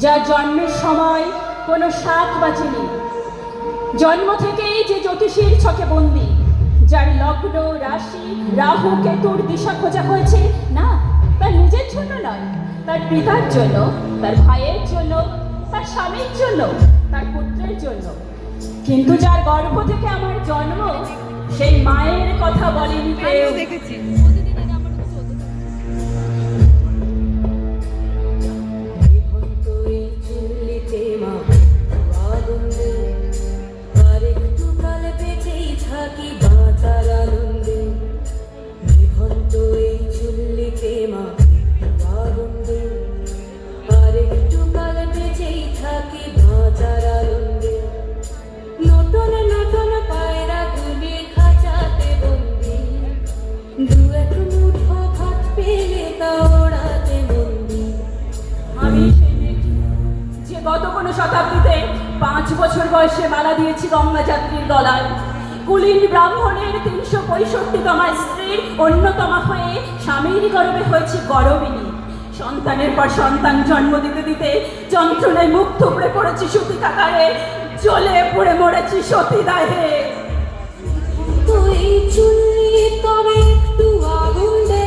যার জন্মের সময় কোনো 7 বাজেনি, জন্ম থেকেই যে জ্যোতিষীর ছকে বন্দি, যার লগ্ন রাশি রাহু কেতুর দিশা খোঁজা হয়েছে না তার নিজের জন্য নয়, তার পিতার জন্য, তার ভাইয়ের জন্য, তার স্বামীর জন্য, তার পুত্রের জন্য। কিন্তু যার গর্ভ থেকে আমার জন্ম, সেই মায়ের কথা বলেনি কেউ। গত কোনো শতাব্দীতে 5 বছর বয়সে মালা দিয়েছি গঙ্গা যাত্রীর গলায়, কুলীন ব্রাহ্মণের 365তমা স্ত্রীর অন্যতমা হয়ে স্বামীর গর্ভে হয়েছে গর্বিণী। সন্তানের পর সন্তান জন্ম দিতে দিতে যন্ত্রণায় মুখ থুবড়ে পড়েছি সতীকাকারে, জ্বলে পুড়ে মরেছি সতীদাহে। তুই চুল্লি তবে একটু আগুন দে,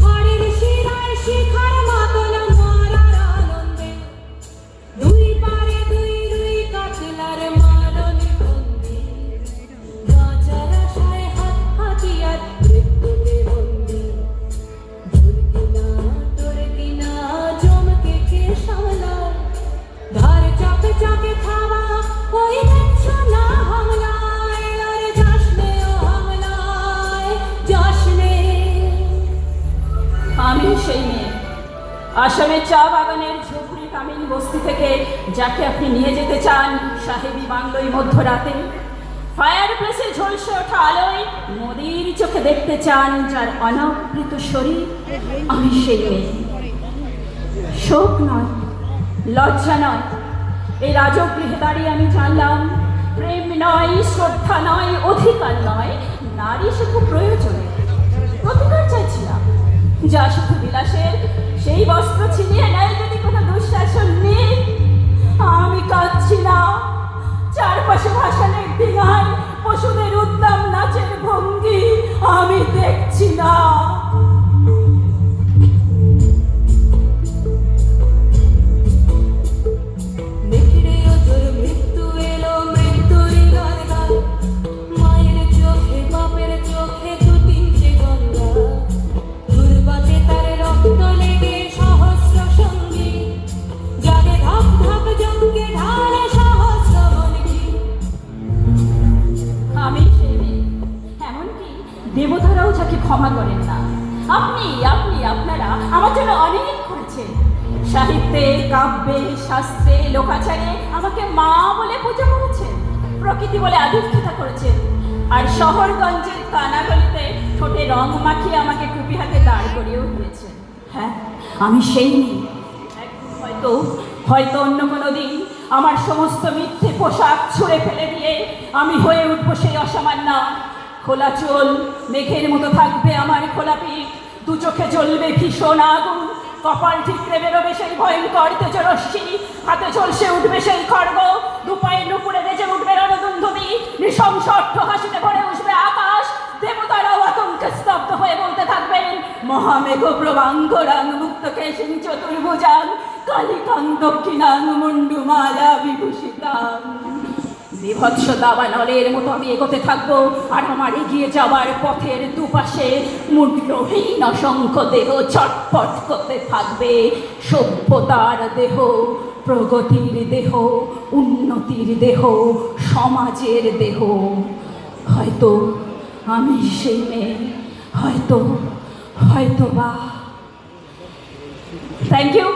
হাড়ের শিরায় শিখার মাতন মারার আনন্দে, দুই পারে দুই দুই কাতলার মারণ বন্দি, বাঁচার আশায় হাত হাতিয়ার মৃত্যুতে বন্দি। তোর কিনা জমকে কে সামলায়, ধার চাপে চাপে খাওয়া ওই দেখছো না হামলায়। আমি সেই মেয়ে, আসামের চা বাগানের ঝুপড়ি কামিল বস্তি থেকে যাকে আপনি নিয়ে যেতে চান সাহেবী বাংলোয় মধ্যরাতে, ফায়ার প্লেসে ঝলসে ওঠা আলোয় নদীর চোখে দেখতে চান যার অনাবৃত শরীর। আমি সেই মেয়ে। শোক নয়, লজ্জা নয়, এই রাজগৃহে দাঁড়িয়ে আমি জানলাম প্রেম নয়, শ্রদ্ধা নয়, অধিকার নয়, নারী শুধু প্রয়োজনে। প্রতিকার চাইছিলাম, যা শুধু বিলাসের, সেই বস্ত্র ছিনিয়ে নেয় যদি কোনো দুঃশাসন নেই। আমি কাঁদছি না, চারপাশে ভাসানের ডিঙায় পশুদের উদ্দাম নাচের ভঙ্গি আমি দেখছি না। দেবতারাও যাকে ক্ষমা করেন না। আপনি আপনি আপনারা আমার জন্য অনেক করেছেন। সাহিত্যে, কাব্যে, শাস্ত্রে, লোকাচারে আমাকে মা বলে পূজা করেছেন, প্রকৃতি বলে আধিক্ষেতা করেছেন, আর শহরগঞ্জের কানাগলিতে ঠোঁটে রং মাখিয়ে আমাকে কুপি হাতে দাঁড় করিয়েও দিয়েছেন। হ্যাঁ, আমি সেই নেই। হয়তো হয়তো অন্য কোনো দিন আমার সমস্ত মিথ্যে পোশাক ছুঁড়ে ফেলে দিয়ে আমি হয়ে উঠবো সেই অসামান্য। খোলা চুল মেঘের মতো থাকবে আমার খোলা পিঠ, দু চোখে জ্বলবে ভীষণ আগুন, কপাল ঠিকরে বেরোবে সেই ভয়ঙ্কর তেজরশ্মি, হাতে চলছে উঠবে সেই খড়গ, দুপায়ে নুপুরে বেজে উঠবে রণদুন্ধুবি, নৃশংস অট্ট হাসিতে ভরে উঠবে আকাশ। দেবতারাও আতঙ্কে স্তব্ধ হয়ে বলতে থাকবেন, মহামেঘ প্রবাঙ্গরাং মুক্ত কেশিং চতুর্ভুজাং কালিকাং দক্ষিণাং মুন্ডুমালা বিভূষিতাং। বিভৎস দাবানলের মতো আমি এগোতে থাকবো, আর আমার এগিয়ে যাওয়ার পথের দুপাশে মূল্যহীন অসংখ্য দেহ ছটফট করতে থাকবে। সভ্যতার দেহ, প্রগতির দেহ, উন্নতির দেহ, সমাজের দেহ। হয়তো আমি সেই মেয়ে, হয়তো বা। Thank you.